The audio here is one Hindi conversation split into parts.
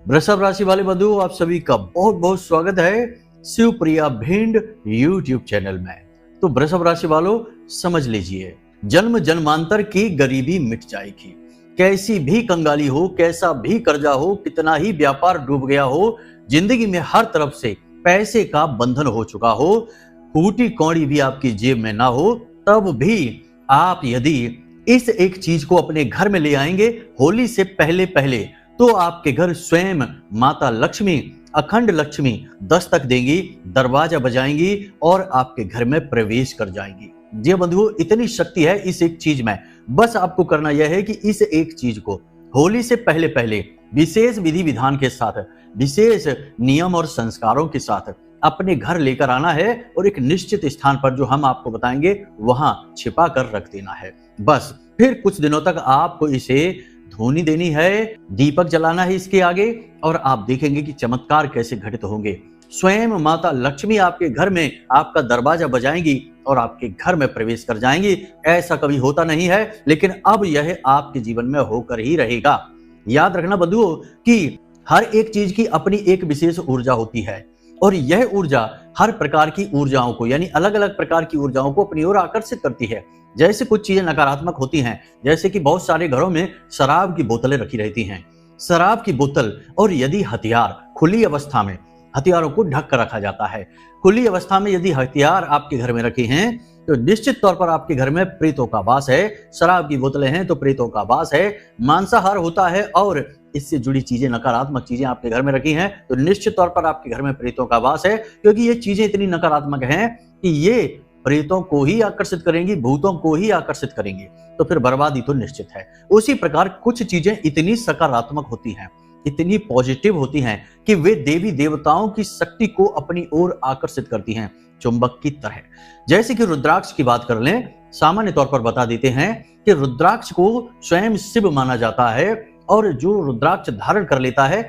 वृषभ राशि वाले बंधु, आप सभी का बहुत बहुत स्वागत है शिवप्रिया भिंड यूट्यूब चैनल में। तो वृषभ राशि वालों, समझ लीजिए, जन्म जन्मांतर की गरीबी मिट जाएगी। कैसी भी कंगाली हो, कैसा भी कर्जा हो, कितना ही व्यापार डूब गया हो, जिंदगी में हर तरफ से पैसे का बंधन हो चुका हो, फूटी कौड़ी भी आपकी जेब में ना हो, तब भी आप यदि इस एक चीज को अपने घर में ले आएंगे होली से पहले पहले, तो आपके घर स्वयं माता लक्ष्मी, अखंड लक्ष्मी दस्तक देंगी, दरवाजा बजाएंगी और आपके घर में प्रवेश कर जाएंगी। जी बंधुओं, इतनी शक्ति है इस एक चीज में। बस आपको करना यह है कि इस एक चीज को होली से पहले पहले विशेष विधि विधान के साथ, विशेष नियम और संस्कारों के साथ अपने घर लेकर आना है और एक निश्चित स्थान पर, जो हम आपको बताएंगे, वहां छिपा कर रख देना है। बस फिर कुछ दिनों तक आपको इसे धूनी देनी है, दीपक जलाना है इसके आगे, और आप देखेंगे कि चमत्कार कैसे घटित होंगे। स्वयं माता लक्ष्मी आपके घर में आपका दरवाजा बजाएंगी और आपके घर में प्रवेश कर जाएंगी। ऐसा कभी होता नहीं है, लेकिन अब यह आपके जीवन में होकर ही रहेगा। याद रखना बंधुओं कि हर एक चीज की अपनी एक विशेष ऊर्जा होती है, और यह ऊर्जा हर प्रकार की ऊर्जाओं को, यानी अलग अलग प्रकार की ऊर्जाओं को अपनी ओर आकर्षित करती है। जैसे कुछ चीजें नकारात्मक होती हैं, जैसे कि बहुत सारे घरों में शराब की बोतलें रखी रहती हैं। शराब की बोतल और यदि हथियार खुली अवस्था में, हथियारों को ढक कर रखा जाता है। खुली अवस्था में यदि हथियार आपके घर में रखे हैं तो निश्चित तौर पर आपके घर में प्रेतों का वास है। शराब की बोतलें हैं तो प्रेतों का वास है। मांसाहार होता है और इससे जुड़ी चीजें, नकारात्मक चीजें आपके घर में रखी हैं तो निश्चित तौर पर आपके घर में प्रेतों का वास है, क्योंकि ये चीजें इतनी नकारात्मक हैं कि ये प्रेतों को ही आकर्षित करेंगी, भूतों को ही आकर्षित करेंगी, तो फिर बर्बादी तो निश्चित है। उसी प्रकार कुछ चीजें इतनी सकारात्मक होती हैं, इतनी पॉजिटिव होती हैं कि वे देवी देवताओं की शक्ति को अपनी ओर आकर्षित करती हैं, चुंबक की तरह। जैसे कि रुद्राक्ष की बात कर लें, सामान्य तौर पर बता देते हैं कि रुद्राक्ष को स्वयं शिव माना जाता है, और जो रुद्राक्ष धारण कर लेता है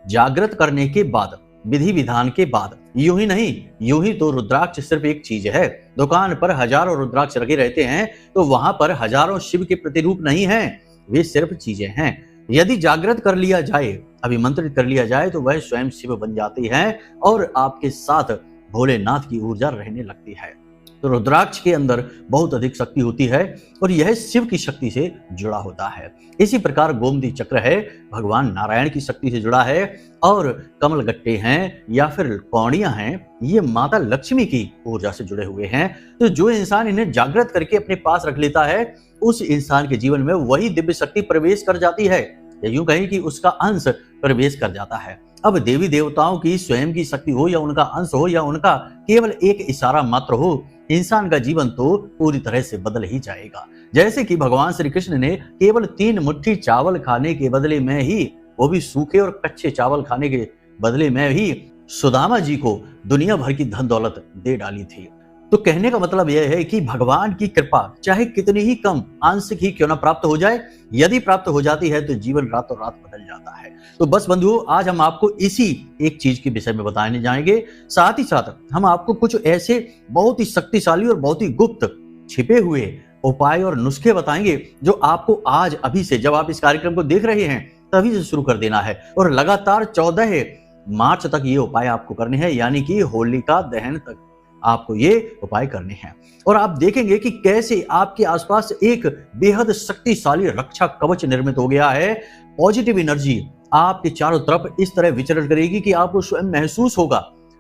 जागृत करने के बाद, विधि विधान के बाद, यूं ही नहीं, यूं ही तो रुद्राक्ष सिर्फ एक चीज है। दुकान पर हजारों रुद्राक्ष रखे रहते हैं तो वहां पर हजारों शिव के प्रतिरूप नहीं हैं, वे सिर्फ चीजें हैं। यदि जागृत कर लिया जाए, अभिमंत्रित कर लिया जाए, तो वह स्वयं शिव बन जाते हैं और आपके साथ भोलेनाथ की ऊर्जा रहने लगती है। तो रुद्राक्ष के अंदर बहुत अधिक शक्ति होती है और यह शिव की शक्ति से जुड़ा होता है। इसी प्रकार गोमती चक्र है, भगवान नारायण की शक्ति से जुड़ा है, और कमल गट्टे हैं या फिर कौड़ियां हैं, ये माता लक्ष्मी की ऊर्जा से जुड़े हुए हैं। तो जो इंसान इन्हें जागृत करके अपने पास रख लेता है, उस इंसान के जीवन में वही दिव्य शक्ति प्रवेश कर जाती है, या यूं कहें कि उसका अंश प्रवेश कर जाता है। अब देवी देवताओं की स्वयं की शक्ति हो या उनका अंश हो या उनका केवल एक इशारा मात्र हो, इंसान का जीवन तो पूरी तरह से बदल ही जाएगा। जैसे कि भगवान श्री कृष्ण ने केवल 3 मुट्ठी चावल खाने के बदले में ही, वो भी सूखे और कच्चे चावल खाने के बदले में ही, सुदामा जी को दुनिया भर की धन दौलत दे डाली थी। तो कहने का मतलब यह है कि भगवान की कृपा चाहे कितनी ही कम, आंशिक ही क्यों ना प्राप्त हो जाए, यदि प्राप्त हो जाती है तो जीवन रातों रात बदल जाता है। तो बस बंधुओं, आज हम आपको इसी एक चीज के विषय में बताने जाएंगे। साथ ही साथ हम आपको कुछ ऐसे बहुत ही शक्तिशाली और बहुत ही गुप्त छिपे हुए उपाय और नुस्खे बताएंगे, जो आपको आज अभी से, जब आप इस कार्यक्रम को देख रहे हैं तभी से शुरू कर देना है, और लगातार 14 मार्च तक ये उपाय आपको करने हैं, यानी कि होलिका दहन तक आपको ये उपाय करने हैं। और आप देखेंगे कि कैसे आपके आसपास एक बेहद शक्तिशाली रक्षा कवच निर्मित हो गया है। पॉजिटिव एनर्जी आपके चारों तरफ इस तरह विचरण करेगी कि आपको स्वयं महसूस होगा,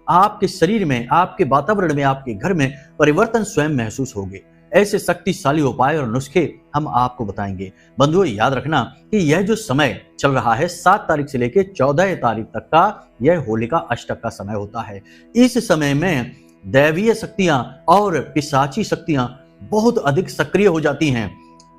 आपके शरीर में, आपके वातावरण में, आपके घर में परिवर्तन स्वयं महसूस होंगे। ऐसे शक्तिशाली उपाय और नुस्खे हम आपको बताएंगे। बंधुओं, याद रखना कि यह जो समय चल रहा है 7 तारीख से लेकर 14 तारीख तक का, यह होलिका अष्टक का समय होता है। इस समय में दैवीय शक्तियां और पिशाची शक्तियां बहुत अधिक सक्रिय हो जाती हैं,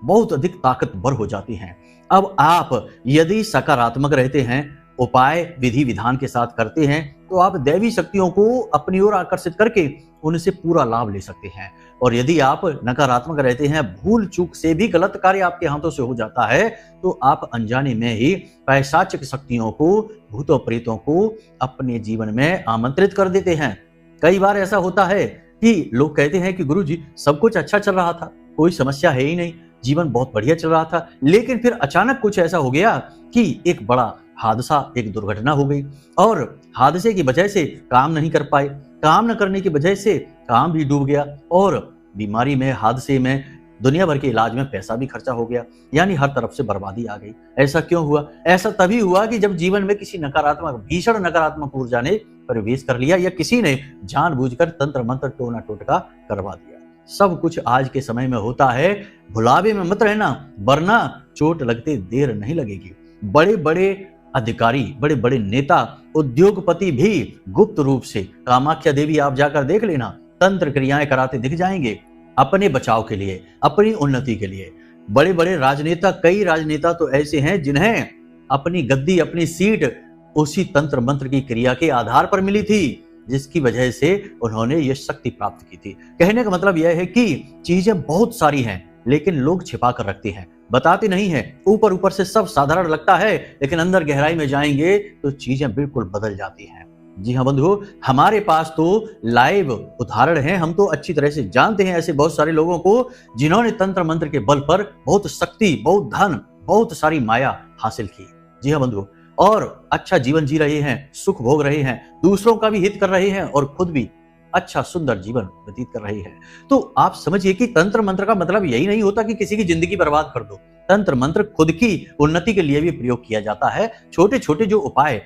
बहुत अधिक ताकतवर हो जाती हैं। अब आप यदि सकारात्मक रहते हैं, उपाय विधि विधान के साथ करते हैं, तो आप दैवी शक्तियों को अपनी ओर आकर्षित करके उनसे पूरा लाभ ले सकते हैं। और यदि आप नकारात्मक रहते हैं, भूल चूक से भी गलत कार्य आपके हाथों से हो जाता है, तो आप अनजाने में ही पैशाचिक शक्तियों को, भूतों प्रेतों को अपने जीवन में आमंत्रित कर देते हैं। कई बार ऐसा होता है कि लोग कहते हैं कि गुरुजी, सब कुछ अच्छा चल रहा था, कोई समस्या है ही नहीं, जीवन बहुत बढ़िया चल रहा था, लेकिन फिर अचानक कुछ ऐसा हो गया कि एक बड़ा हादसा, एक दुर्घटना हो गई और हादसे की वजह से काम नहीं कर पाए, काम न करने की वजह से काम भी डूब गया और बीमारी में, हादसे में, दुनिया भर के इलाज में पैसा भी खर्चा हो गया, यानी हर तरफ से बर्बादी आ गई। ऐसा क्यों हुआ? ऐसा तभी हुआ कि जब जीवन में किसी नकारात्मक, भीषण नकारात्मक ऊर्जा ने प्रवेश कर लिया या किसी ने जानबूझकर तंत्र मंत्र टोना टोटका करवा दिया। सब कुछ आज के समय में होता है, भुलावे में मत रहना, वरना चोट लगते देर नहीं लगेगी। बड़े बड़े अधिकारी, बड़े बड़े नेता, उद्योगपति भी गुप्त रूप से, कामाख्या देवी आप जाकर देख लेना, तंत्र क्रियाएं कराते दिख जाएंगे अपने बचाव के लिए, अपनी उन्नति के लिए। बड़े बड़े राजनेता, कई राजनेता तो ऐसे हैं जिन्हें अपनी गद्दी, अपनी सीट उसी तंत्र मंत्र की क्रिया के आधार पर मिली थी, जिसकी वजह से उन्होंने ये शक्ति प्राप्त की थी। कहने का मतलब यह है कि चीजें बहुत सारी हैं, लेकिन लोग छिपा कर रखते हैं, बताते नहीं है। ऊपर ऊपर से सब साधारण लगता है, लेकिन अंदर गहराई में जाएंगे तो चीजें बिल्कुल बदल जाती हैं। जी हाँ बंधु, हमारे पास तो लाइव उदाहरण हैं, हम तो अच्छी तरह से जानते हैं ऐसे बहुत सारे लोगों को जिन्होंने तंत्र मंत्र के बल पर बहुत शक्ति, बहुत धन, बहुत सारी माया हासिल की। जी हाँ बंधु, और अच्छा जीवन जी रहे हैं, सुख भोग रहे हैं, दूसरों का भी हित कर रहे हैं और खुद भी अच्छा सुंदर जीवन व्यतीत कर रही है। तो आप समझिए कि तंत्र मंत्र का मतलब यही नहीं होता कि किसी की जिंदगी बर्बाद कर दो। तंत्र मंत्र खुद की उन्नति के लिए भी प्रयोग किया जाता है। छोटे छोटे जो उपाय,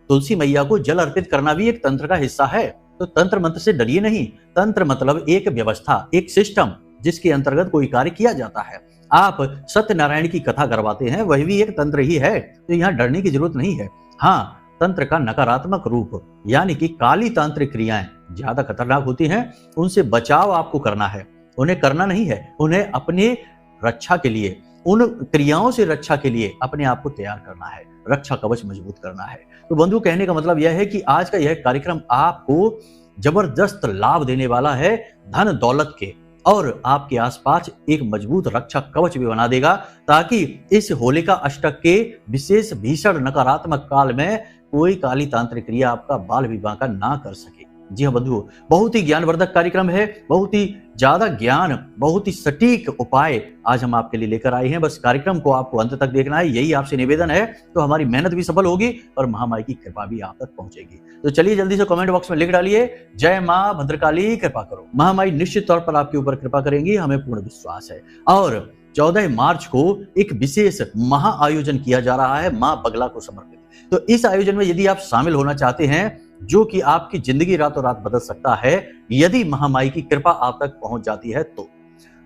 तुलसी मैया को जल अर्पित करना भी एक तंत्र का हिस्सा है। तो तंत्र मंत्र से डरिए नहीं। तंत्र मतलब एक व्यवस्था, एक सिस्टम जिसके अंतर्गत कोई कार्य किया जाता है। आप सत्यनारायण की कथा करवाते हैं, वही भी एक तंत्र ही है, तो यहाँ डरने की जरूरत नहीं है। हाँ, तंत्र का नकारात्मक रूप यानी कि काली तांत्रिक क्रियाएं ज्यादा खतरनाक होती हैं, उनसे बचाव आपको करना है, उन्हें करना नहीं है। उन्हें अपने रक्षा के लिए, उन क्रियाओं से रक्षा के लिए अपने आप को तैयार करना है, रक्षा कवच मजबूत करना है। तो बंधु, कहने का मतलब यह है कि आज का यह कार्यक्रम आपको जबरदस्त लाभ देने वाला है, धन दौलत के, और आपके आसपास एक मजबूत रक्षा कवच भी बना देगा, ताकि इस होलिका अष्टक के विशेष भीषण नकारात्मक काल में कोई काली तांत्रिक क्रिया आपका बाल विवाह का ना कर सके। जी हाँ बंधु, बहुत ही ज्ञानवर्धक कार्यक्रम है, बहुत ही ज्यादा ज्ञान, बहुत ही सटीक उपाय आज हम आपके लिए लेकर आए हैं। बस कार्यक्रम को आपको अंत तक देखना है, यही आपसे निवेदन है, तो हमारी मेहनत भी सफल होगी और महामाई की कृपा भी आप तक पहुंचेगी। तो चलिए जल्दी से कमेंट बॉक्स में लिख डालिए, जय मां भद्रकाली कृपा करो। महामाई निश्चित तौर पर आपके ऊपर कृपा करेंगी, हमें पूर्ण विश्वास है। और 14 मार्च को एक विशेष महा आयोजन किया जा रहा है मां बगला को समर्पित। तो इस आयोजन में यदि आप शामिल होना चाहते हैं, जो कि आपकी जिंदगी रातों रात बदल सकता है, यदि महामाई की कृपा आप तक पहुंच जाती है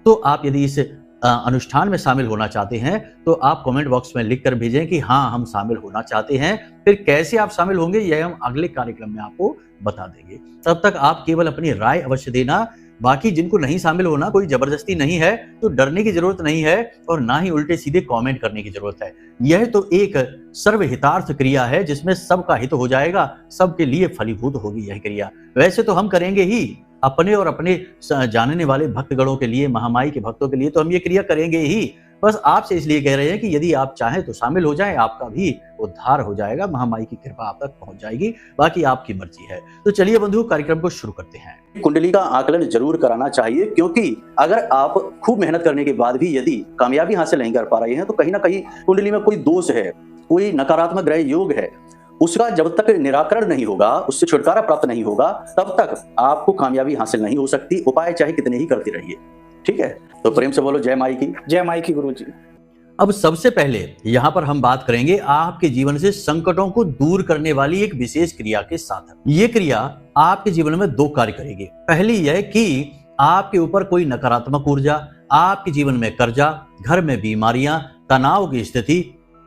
तो आप यदि इस अनुष्ठान में शामिल होना चाहते हैं, तो आप कमेंट बॉक्स में लिख कर भेजें कि हाँ हम शामिल होना चाहते हैं। फिर कैसे आप शामिल होंगे यह हम अगले कार्यक्रम में आपको बता देंगे। तब तक आप केवल अपनी राय अवश्य देना। बाकी जिनको नहीं शामिल होना, कोई जबरदस्ती नहीं है, तो डरने की जरूरत नहीं है और ना ही उल्टे सीधे कमेंट करने की जरूरत है। यह तो एक सर्वहितार्थ क्रिया है जिसमें सबका हित हो जाएगा, सबके लिए फलीभूत होगी यह क्रिया। वैसे तो हम करेंगे ही, अपने और अपने जानने वाले भक्तगणों के लिए, महामाई के भक्तों के लिए तो हम ये क्रिया करेंगे ही। बस आपसे इसलिए कह रहे हैं कि यदि आप चाहें तो शामिल हो जाएं, आपका भी उद्धार हो जाएगा, महामाई की कृपा आप तक पहुंच जाएगी। बाकी आपकी मर्जी है। तो चलिए बंधु, कार्यक्रम को शुरू करते हैं। कुंडली का आकलन जरूर कराना चाहिए, क्योंकि अगर आप खूब मेहनत करने के बाद भी यदि कामयाबी हासिल नहीं कर पा रहे हैं, तो कहीं ना कहीं कुंडली में कोई दोष है, कोई नकारात्मक ग्रह योग है। उसका जब तक निराकरण नहीं होगा, उससे छुटकारा प्राप्त नहीं होगा, तब तक आपको कामयाबी हासिल नहीं हो सकती, उपाय चाहे कितने ही करते रहिए। ठीक है, तो प्रेम से बोलो जय माई की। जय माई की गुरुजी। अब सबसे पहले यहाँ पर हम बात करेंगे आपके जीवन से संकटों को दूर करने वाली एक विशेष क्रिया के साथ। ये क्रिया आपके जीवन में 2 कार्य करेगी। पहली यह कि आपके ऊपर कोई नकारात्मक ऊर्जा, आपके जीवन में कर्जा, घर में बीमारियां, तनाव की स्थिति,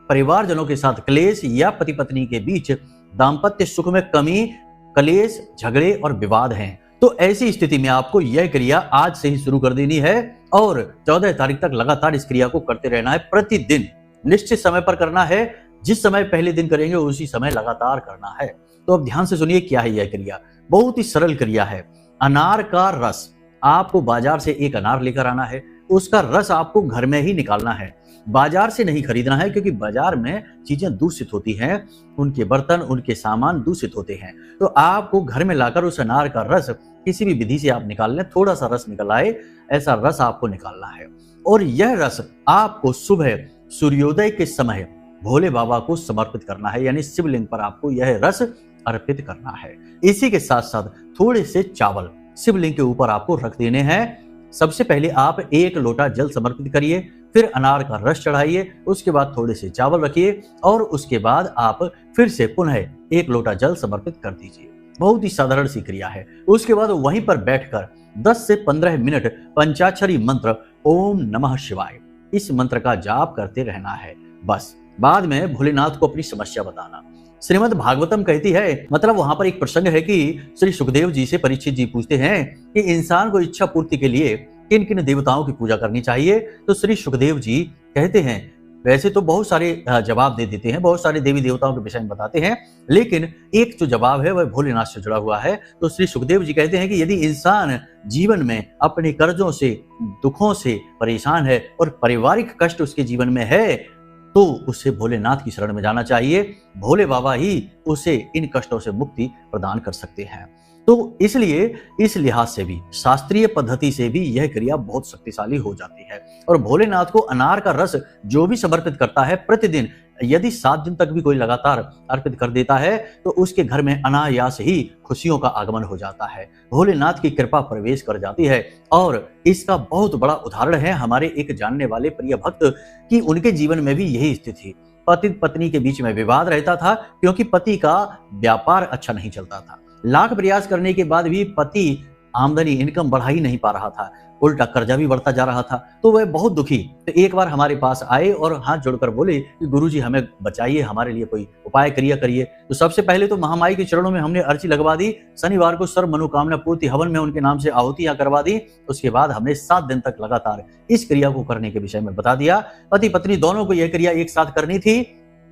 परिवारजनों के साथ क्लेश या पति पत्नी के बीच दाम्पत्य सुख में कमी, क्लेश, झगड़े और विवाद हैं, तो ऐसी स्थिति में आपको यह क्रिया आज से ही शुरू कर देनी है और 14 तारीख तक लगातार इस क्रिया को करते रहना है। प्रतिदिन निश्चित समय पर करना है, जिस समय पहले दिन करेंगे उसी समय लगातार करना है। तो अब ध्यान से सुनिए क्या है यह क्रिया। बहुत ही सरल क्रिया है। अनार का रस, आपको बाजार से एक अनार लेकर आना है, उसका रस आपको घर में ही निकालना है, बाजार से नहीं खरीदना है, क्योंकि बाजार में चीजें दूषित होती हैं, उनके बर्तन, उनके सामान दूषित होते हैं। तो आपको घर में लाकर उस अनार का रस किसी भी विधि से आप निकाल लें, थोड़ा सा रस निकल आए, ऐसा रस आपको निकालना है। और यह रस आपको सुबह सूर्योदय के समय भोले बाबा को समर्पित करना है, यानी शिवलिंग पर आपको यह रस अर्पित करना है। इसी के साथ साथ थोड़े से चावल शिवलिंग के ऊपर आपको रख देने हैं। सबसे पहले आप 1 लोटा जल समर्पित करिए, फिर अनार का रस चढ़ाइए, उसके बाद थोड़े से चावल रखिए और उसके बाद आप फिर से पुनः 1 लोटा जल समर्पित कर दीजिए। बहुत ही साधारण सी क्रिया है। उसके बाद वहीं पर बैठकर 10 से 15 मिनट पंचाक्षरी मंत्र ओम नमः शिवाय, इस मंत्र का जाप करते रहना है। बस बाद में भोलेनाथ को अपनी समस्या बताना। श्रीमद् भागवतम कहती है, मतलब वहां पर एक प्रसंग है कि श्री सुखदेव जी से परीक्षित जी पूछते हैं कि इंसान को इच्छा पूर्ति के लिए किन किन देवताओं की पूजा करनी चाहिए। तो श्री सुखदेव जी कहते हैं, वैसे तो बहुत सारे जवाब दे देते हैं, बहुत सारे देवी देवताओं के विषय में बताते हैं, लेकिन एक जो जवाब है वह भोलेनाथ से जुड़ा हुआ है। तो श्री सुखदेव जी कहते हैं कि यदि इंसान जीवन में अपने कर्जों से, दुखों से परेशान है और पारिवारिक कष्ट उसके जीवन में है, तो उसे भोलेनाथ की शरण में जाना चाहिए। भोले बाबा ही उसे इन कष्टों से मुक्ति प्रदान कर सकते हैं। तो इसलिए इस लिहाज से भी, शास्त्रीय पद्धति से भी यह क्रिया बहुत शक्तिशाली हो जाती है। और भोलेनाथ को अनार का रस जो भी समर्पित करता है प्रतिदिन, यदि 7 दिन तक भी कोई लगातार अर्पित कर देता है, तो उसके घर में अनायास ही खुशियों का आगमन हो जाता है, भोलेनाथ की कृपा प्रवेश कर जाती है। और इसका बहुत बड़ा उदाहरण है हमारे एक जानने वाले प्रिय भक्त की, उनके जीवन में भी यही स्थिति। पति पत्नी के बीच में विवाद रहता था क्योंकि पति का व्यापार अच्छा नहीं चलता था। लाख प्रयास करने के बाद भी पति आमदनी, इनकम बढ़ा ही नहीं पा रहा था, उल्टा कर्जा भी बढ़ता जा रहा था। तो वह बहुत दुखी। तो एक बार हमारे पास आए और हाथ जोड़कर बोले कि गुरुजी हमें बचाइए, हमारे लिए कोई उपाय करिए। तो सबसे पहले तो महामाई के चरणों में हमने अर्जी लगवा दी। शनिवार को सर्व मनोकामना पूर्ति हवन में उनके नाम से आहुतियां करवा दी। उसके बाद हमने 7 दिन तक लगातार इस क्रिया को करने के विषय में बता दिया। पति पत्नी दोनों को यह क्रिया एक साथ करनी थी।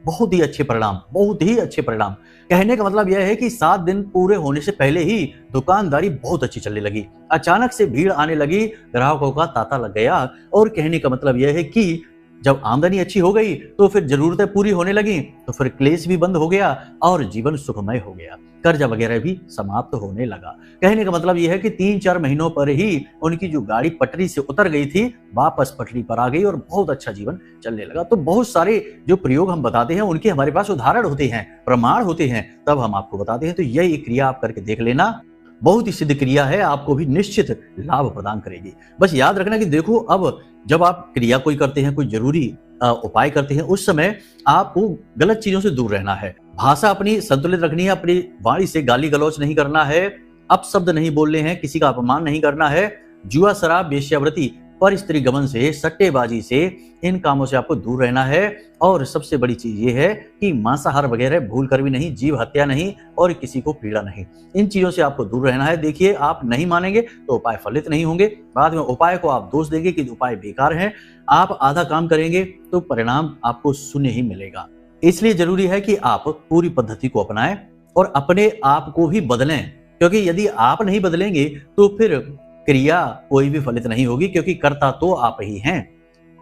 बहुत ही अच्छे परिणाम, बहुत ही अच्छे परिणाम। कहने का मतलब यह है कि 7 दिन पूरे होने से पहले ही दुकानदारी बहुत अच्छी चलने लगी। अचानक से भीड़ आने लगी, ग्राहकों का तांता लग गया। और कहने का मतलब यह है कि जब आमदनी अच्छी हो गई तो फिर जरूरतें पूरी होने लगी, तो फिर क्लेश भी बंद हो गया और जीवन सुखमय हो गया। कर्जा वगैरह भी समाप्त होने लगा। कहने का मतलब यह है कि 3-4 महीनों पर ही उनकी जो गाड़ी पटरी से उतर गई थी, वापस पटरी पर आ गई और बहुत अच्छा जीवन चलने लगा। तो बहुत सारे जो प्रयोग हम बताते हैं उनके हमारे पास उदाहरण होते हैं, प्रमाण होते हैं, तब हम आपको बताते हैं। तो यह एक क्रिया आप करके देख लेना, बहुत ही सिद्ध क्रिया है, आपको भी निश्चित लाभ प्रदान करेगी। बस याद रखना कि देखो, अब जब आप क्रिया कोई करते हैं, कोई जरूरी उपाय करते हैं, उस समय आपको गलत चीजों से दूर रहना है। भाषा अपनी संतुलित रखनी है, अपनी वाणी से गाली गलौच नहीं करना है, अपशब्द नहीं बोलने हैं, किसी का अपमान नहीं करना है। जुआ, शराब, वेश्यावृत्ति, पर स्त्री गमन से, सट्टेबाजी से, इन कामों से आपको दूर रहना है। और सबसे बड़ी चीज ये है कि मांसाहार वगैरह भूल कर भी नहीं, जीव हत्या नहीं और किसी को पीड़ा नहीं, इन चीजों से आपको दूर रहना है। देखिए, आप नहीं मानेंगे तो उपाय फलित नहीं होंगे, बाद में उपाय को आप दोष देंगे कि उपाय बेकार है। आप आधा काम करेंगे तो परिणाम आपको शून्य ही मिलेगा। इसलिए जरूरी है कि आप पूरी पद्धति को अपनाएं और अपने आप को भी बदलें, क्योंकि यदि आप नहीं बदलेंगे तो फिर क्रिया कोई भी फलित नहीं होगी, क्योंकि कर्ता तो आप ही हैं।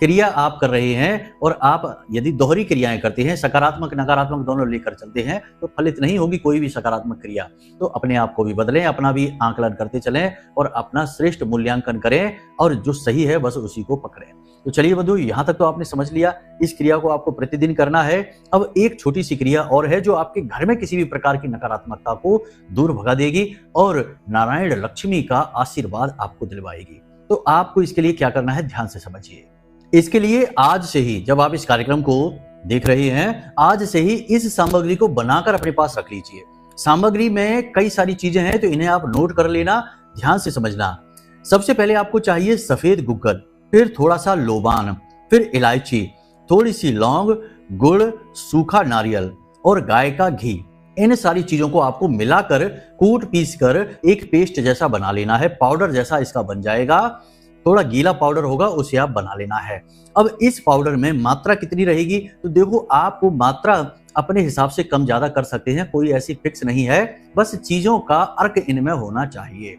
क्रिया आप कर रहे हैं और आप यदि दोहरी क्रियाएं करते हैं, सकारात्मक नकारात्मक दोनों लेकर चलते हैं, तो फलित नहीं होगी कोई भी सकारात्मक क्रिया। तो अपने आप को भी बदलें, अपना भी आंकलन करते चलें और अपना श्रेष्ठ मूल्यांकन करें और जो सही है बस उसी को पकड़ें। तो चलिए बंधु, यहाँ तक तो आपने समझ लिया, इस क्रिया को आपको प्रतिदिन करना है। अब एक छोटी सी क्रिया और है जो आपके घर में किसी भी प्रकार की नकारात्मकता को दूर भगा देगी और नारायण लक्ष्मी का आशीर्वाद आपको दिलवाएगी। तो आपको इसके लिए क्या करना है, ध्यान से समझिए। इसके लिए आज से ही, जब आप इस कार्यक्रम को देख रहे हैं, आज से ही इस सामग्री को बनाकर अपने पास रख लीजिए। सामग्री में कई सारी चीजें हैं, तो इन्हें आप नोट कर लेना, ध्यान से समझना। सबसे पहले आपको चाहिए सफेद गुग्गल, फिर थोड़ा सा लोबान, फिर इलायची, थोड़ी सी लौंग, गुड़, सूखा नारियल और गाय का घी। इन सारी चीजों को आपको मिलाकर कूट पीस कर एक पेस्ट जैसा बना लेना है, पाउडर जैसा इसका बन जाएगा। थोड़ा गीला पाउडर होगा, उसे आप बना लेना है। अब इस पाउडर में मात्रा कितनी रहेगी, तो देखो, आपको मात्रा अपने हिसाब से कम ज्यादा कर सकते हैं, कोई ऐसी फिक्स नहीं है, बस चीजों का अर्क इनमें होना चाहिए।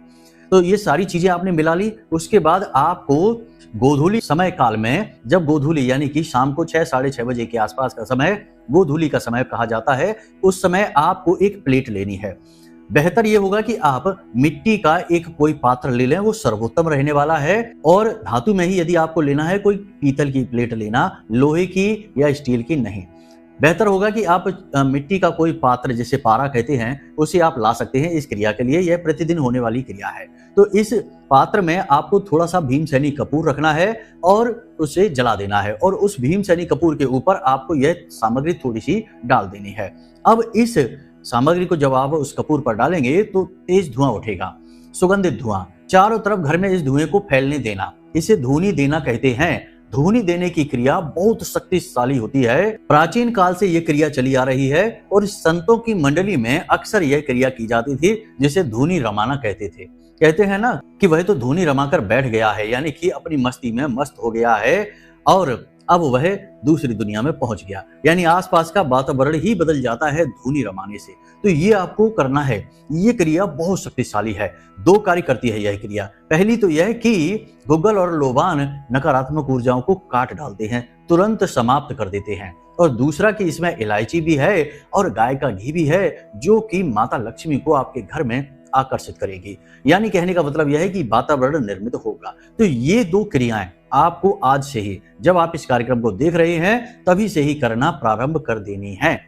तो ये सारी चीजें आपने मिला ली। उसके बाद आपको गोधूली समय काल में, जब गोधूली यानी कि शाम को 6-6:30 बजे के आसपास का समय गोधूली का समय कहा जाता है, उस समय आपको एक प्लेट लेनी है। बेहतर ये होगा कि आप मिट्टी का एक कोई पात्र ले लें, वो सर्वोत्तम रहने वाला है। और धातु में ही यदि आपको लेना है, कोई पीतल की प्लेट लेना, लोहे की या स्टील की नहीं। बेहतर होगा कि आप मिट्टी का कोई पात्र, जिसे पारा कहते हैं, उसे आप ला सकते हैं इस क्रिया के लिए। यह प्रतिदिन होने वाली क्रिया है। तो इस पात्र में आपको थोड़ा सा भीमसेनी कपूर रखना है और उसे जला देना है, और उस भीमसेनी कपूर के ऊपर आपको यह सामग्री थोड़ी सी डाल देनी है। अब इस सामग्री को जब आप उस कपूर पर डालेंगे तो तेज धुआं उठेगा, सुगंधित धुआं। चारों तरफ घर में इस धुएं को फैलने देना, इसे धूनी देना कहते हैं। धूनी देने की क्रिया बहुत शक्तिशाली होती है। प्राचीन काल से यह क्रिया चली आ रही है और संतों की मंडली में अक्सर यह क्रिया की जाती थी, जिसे धूनी रमाना कहते थे। कहते हैं ना कि वह तो धूनी रमाकर बैठ गया है, यानी कि अपनी मस्ती में मस्त हो गया है और अब वह दूसरी दुनिया में पहुंच गया, यानी आसपास का वातावरण ही बदल जाता है धूनी रमाने से। तो ये आपको करना है। ये क्रिया बहुत शक्तिशाली है। 2 कार्य करती है यह क्रिया। पहली तो यह कि गुग्गल और लोबान नकारात्मक ऊर्जाओं को काट डालते हैं, तुरंत समाप्त कर देते हैं। और दूसरा कि इसमें इलायची भी है और गाय का घी भी है, जो कि माता लक्ष्मी को आपके घर में आकर्षित करेगी। यानी कहने का मतलब यह है कि वातावरण निर्मित होगा। तो ये 2 क्रियाएं आपको आज से ही, जब आप इस कार्यक्रम को देख रहे हैं तभी से ही करना प्रारंभ कर देनी है।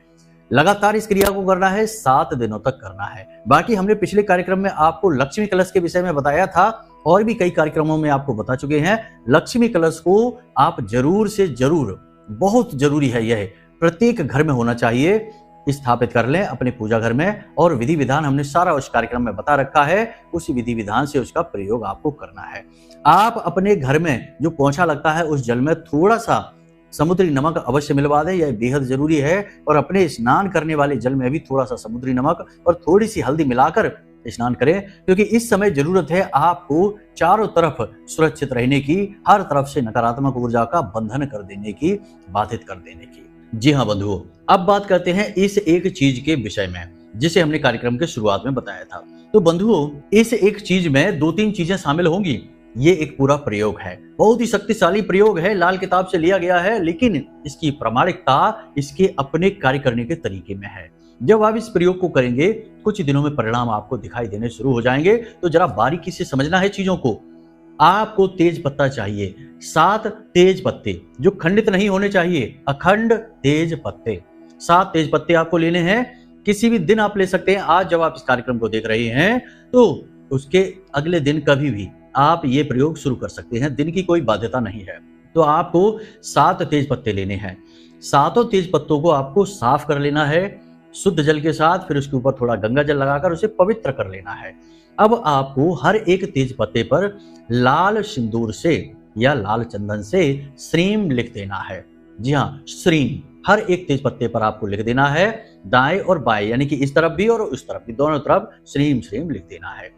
लगातार इस क्रिया को करना है, 7 दिनों तक करना है। बाकी हमने पिछले कार्यक्रम में आपको लक्ष्मी कलश के विषय में बताया था, और भी कई कार्यक्रमों में आपको बता चुके हैं। लक्ष्मी कलश को आप जरूर से जरूर, बहुत जरूरी है, यह प्रत्येक घर में होना चाहिए, स्थापित कर लें अपने पूजा घर में। और विधि विधान हमने सारा उस कार्यक्रम में बता रखा है, उसी विधि विधान से उसका प्रयोग आपको करना है। आप अपने घर में जो पोंछा लगता है उस जल में थोड़ा सा समुद्री नमक अवश्य मिलवा दें, यह बेहद जरूरी है। और अपने स्नान करने वाले जल में भी थोड़ा सा समुद्री नमक और थोड़ी सी हल्दी मिलाकर स्नान करें, क्योंकि इस समय जरूरत है आपको चारों तरफ सुरक्षित रहने की, हर तरफ से नकारात्मक ऊर्जा का बंधन कर देने की, बाधित कर देने की। जी हाँ बंधुओं, अब बात करते हैं इस एक चीज के विषय में जिसे हमने कार्यक्रम के शुरुआत में बताया था। तो बंधुओं, इस एक चीज में 2-3 चीजें शामिल होंगी। ये एक पूरा प्रयोग है, बहुत ही शक्तिशाली प्रयोग है, लाल किताब से लिया गया है, लेकिन इसकी प्रामाणिकता इसके अपने कार्य करने के तरीके में है। जब आप इस प्रयोग को करेंगे, कुछ दिनों में परिणाम आपको दिखाई देने शुरू हो जाएंगे। तो जरा बारीकी से समझना है चीजों को। आपको तेज पत्ता चाहिए, 7 तेज पत्ते, जो खंडित नहीं होने चाहिए, अखंड तेज पत्ते। 7 तेज पत्ते आपको लेने हैं। किसी भी दिन आप ले सकते हैं। आज जब आप इस कार्यक्रम को देख रहे हैं तो उसके अगले दिन कभी भी आप ये प्रयोग शुरू कर सकते हैं, दिन की कोई बाध्यता नहीं है। तो आपको 7 तेज पत्ते लेने हैं। 7 तेज पत्तों को आपको साफ कर लेना है शुद्ध जल के साथ, फिर उसके ऊपर थोड़ा गंगा जल लगाकर उसे पवित्र कर लेना है। अब आपको हर एक तेज पत्ते पर लाल सिंदूर से या लाल चंदन से श्रीम लिख देना है। जी हाँ, श्रीम हर एक तेज पत्ते पर आपको लिख देना है, दाएं और बाएं, यानी कि इस तरफ भी और उस तरफ भी, दोनों तरफ श्रीम श्रीम लिख देना है।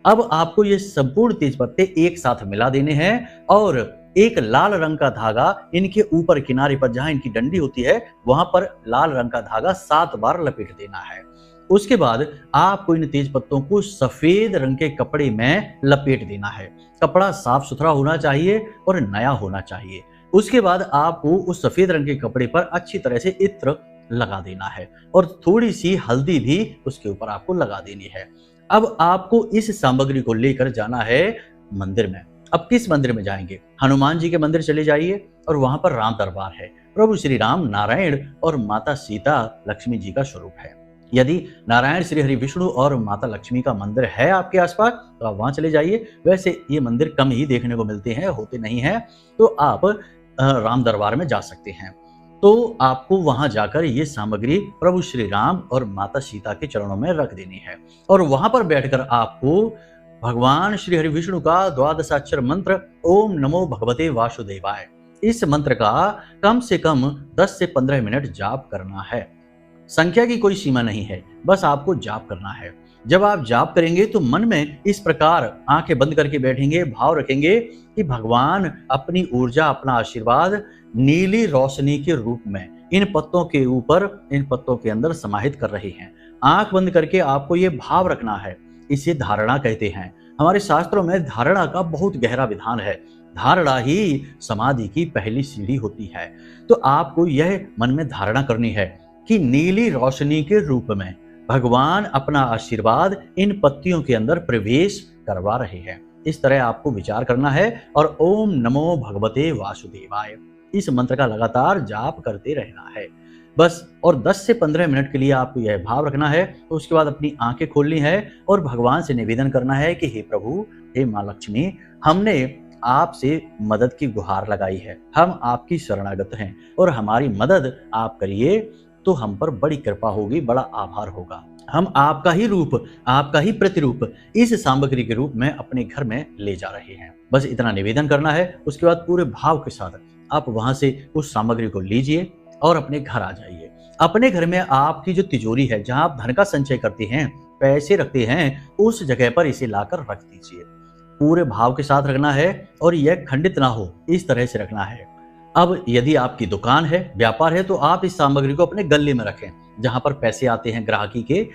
अब आपको ये संपूर्ण तेज पत्ते एक साथ मिला देने हैं और एक लाल रंग का धागा इनके ऊपर किनारे पर, जहां इनकी डंडी होती है, वहां पर लाल रंग का धागा 7 बार लपेट देना है। उसके बाद आपको इन तेज पत्तों को सफेद रंग के कपड़े में लपेट देना है। कपड़ा साफ सुथरा होना चाहिए और नया होना चाहिए। उसके बाद आपको उस सफेद रंग के कपड़े पर अच्छी तरह से इत्र लगा देना है और थोड़ी सी हल्दी भी उसके ऊपर आपको लगा देनी है। अब आपको इस सामग्री को लेकर जाना है मंदिर में। अब किस मंदिर में जाएंगे? हनुमान जी के मंदिर चले जाइए और वहां पर राम दरबार है। प्रभु श्री राम, नारायण और माता सीता लक्ष्मी जी का स्वरूप है। यदि नारायण, श्री हरि विष्णु और माता लक्ष्मी का मंदिर है आपके आसपास तो आप वहां चले जाइए। वैसे ये मंदिर कम ही देखने को मिलते हैं, होते नहीं हैं, तो आप राम दरबार में जा सकते हैं। तो आपको वहां जाकर ये सामग्री प्रभु श्री राम और माता सीता के चरणों में रख देनी है और वहां पर बैठकर आपको भगवान श्री हरि विष्णु का 12 मंत्र ओम नमो भगवते वासुदेवाय, इस मंत्र का कम से कम 10 से 15 मिनट जाप करना है। संख्या की कोई सीमा नहीं है, बस आपको जाप करना है। जब आप जाप करेंगे तो मन में इस प्रकार आंखें बंद करके बैठेंगे, भाव रखेंगे कि भगवान अपनी ऊर्जा, अपना आशीर्वाद नीली रोशनी के रूप में इन पत्तों के ऊपर, इन पत्तों के अंदर समाहित कर रहे हैं। आंख बंद करके आपको ये भाव रखना है। इसे धारणा कहते हैं। हमारे शास्त्रों में धारणा का बहुत गहरा विधान है। धारणा ही समाधि की पहली सीढ़ी होती है। तो आपको यह मन में धारणा करनी है कि नीली रोशनी के रूप में भगवान अपना आशीर्वाद इन पत्तियों के अंदर प्रवेश करवा रहे हैं। इस तरह आपको विचार करना है और ओम नमो भगवते वासुदेवाय, इस मंत्र का लगातार जाप करते रहना है। बस। और 10 से 15 मिनट के लिए आपको यह भाव रखना है। तो उसके बाद अपनी आंखें खोलनी है और भगवान से निवेदन करना है कि हे प्रभु, हे माँ लक्ष्मी, हमने आपसे मदद की गुहार लगाई है, हम आपकी शरणागत हैं और हमारी मदद आप करिए तो हम पर बड़ी कृपा होगी, बड़ा आभार होगा। हम आपका ही रूप, आपका ही प्रतिरूप इस सामग्री के रूप में अपने घर में ले जा रहे हैं। बस इतना निवेदन करना है। उसके बाद पूरे भाव के साथ आप वहां से उस सामग्री को लीजिए और अपने घर आ जाइए। अपने घर में आपकी जो तिजोरी है, जहां आप धन का संचय करते हैं, पैसे रखते हैं, उस जगह पर इसे लाकर रख दीजिए। पूरे भाव के साथ रखना है और यह खंडित ना हो, इस तरह से रखना है। अब यदि आपकी दुकान है, व्यापार है, तो आप इस सामग्री को अपने गले में रखें, जहां पर पैसे आते हैं ग्राहकी के,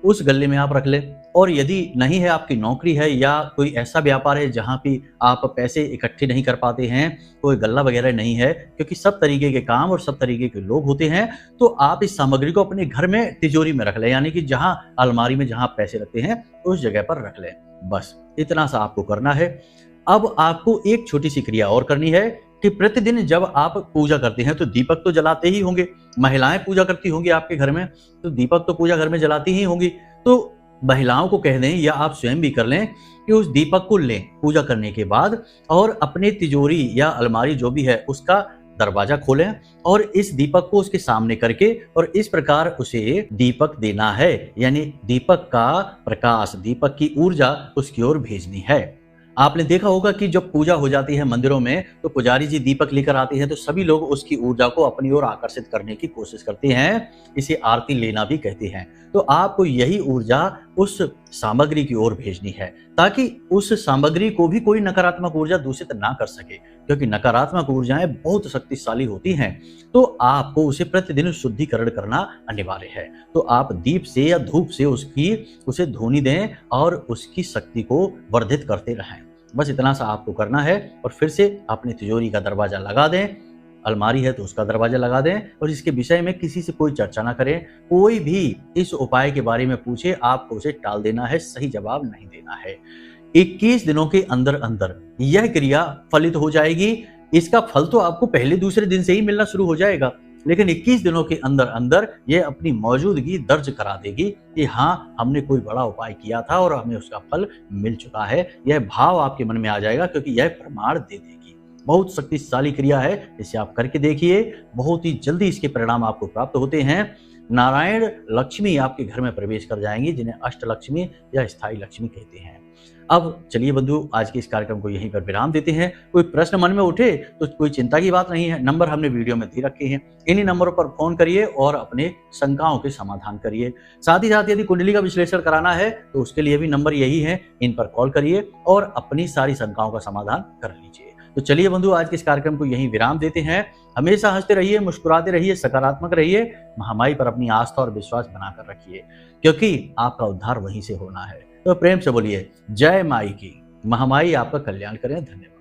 उस गले में आप रख लें। और यदि नहीं है, आपकी नौकरी है या कोई ऐसा व्यापार है जहां पे आप पैसे इकट्ठे नहीं कर पाते हैं, कोई गल्ला वगैरह नहीं है, क्योंकि सब तरीके के काम और सब तरीके के लोग होते हैं, तो आप इस सामग्री को अपने घर में तिजोरी में रख लें, यानी कि जहां अलमारी में जहां पैसे रखते हैं उस जगह पर रख लें। बस इतना सा आपको करना है। अब आपको एक छोटी सी क्रिया और करनी है कि प्रतिदिन जब आप पूजा करते हैं तो दीपक तो जलाते ही होंगे। महिलाएं पूजा करती होंगी आपके घर में, तो दीपक तो पूजा घर में जलाती ही होंगी। तो महिलाओं को कह दें या आप स्वयं भी कर लें कि उस दीपक को लें पूजा करने के बाद और अपने तिजोरी या अलमारी जो भी है उसका दरवाजा खोलें और इस दीपक को उसके सामने करके और इस प्रकार उसे दीपक देना है, यानी दीपक का प्रकाश, दीपक की ऊर्जा उसकी ओर भेजनी है। आपने देखा होगा कि जब पूजा हो जाती है मंदिरों में, तो पुजारी जी दीपक लेकर आते हैं, तो सभी लोग उसकी ऊर्जा को अपनी ओर आकर्षित करने की कोशिश करते हैं। इसे आरती लेना भी कहते हैं। तो आपको यही ऊर्जा उस सामग्री की ओर भेजनी है, ताकि उस सामग्री को भी कोई नकारात्मक ऊर्जा दूषित ना कर सके, क्योंकि नकारात्मक ऊर्जाएं बहुत शक्तिशाली होती हैं। तो आपको उसे प्रतिदिन शुद्धिकरण करना अनिवार्य है। तो आप दीप से या धूप से उसे धोनी दें और उसकी शक्ति को वर्धित करते रहें। बस इतना सा आपको करना है और फिर से अपनी तिजोरी का दरवाजा लगा दें, अलमारी है तो उसका दरवाजा लगा दें और इसके विषय में किसी से कोई चर्चा ना करें। कोई भी इस उपाय के बारे में पूछे, आपको उसे टाल देना है, सही जवाब नहीं देना है। 21 दिनों के अंदर अंदर यह क्रिया फलित हो जाएगी। इसका फल तो आपको पहले दूसरे दिन से ही मिलना शुरू हो जाएगा, लेकिन 21 दिनों के अंदर अंदर यह अपनी मौजूदगी दर्ज करा देगी कि हाँ, हमने कोई बड़ा उपाय किया था और हमें उसका फल मिल चुका है। यह भाव आपके मन में आ जाएगा, क्योंकि यह प्रमाण दे देगी। बहुत शक्तिशाली क्रिया है, इसे आप करके देखिए। बहुत ही जल्दी इसके परिणाम आपको प्राप्त होते हैं। नारायण लक्ष्मी आपके घर में प्रवेश कर जाएंगी, जिन्हें अष्ट लक्ष्मी या स्थायी लक्ष्मी कहते हैं। अब चलिए बंधु, आज के इस कार्यक्रम को यहीं पर विराम देते हैं। कोई प्रश्न मन में उठे तो कोई चिंता की बात नहीं है, नंबर हमने वीडियो में दे रखे हैं, इन्हीं नंबरों पर फोन करिए और अपने शंकाओं के समाधान करिए। साथ ही साथ यदि कुंडली का विश्लेषण कराना है तो उसके लिए भी नंबर यही है, इन पर कॉल करिए और अपनी सारी शंकाओं का समाधान कर लीजिए। तो चलिए बंधु, आज के इस कार्यक्रम को यहीं विराम देते हैं। हमेशा हंसते रहिए, मुस्कुराते रहिए, सकारात्मक रहिए, महामाई पर अपनी आस्था और विश्वास बनाकर रखिए, क्योंकि आपका उद्धार वहीं से होना है। तो प्रेम से बोलिए जय माई की। महामाई आपका कल्याण करें। धन्यवाद।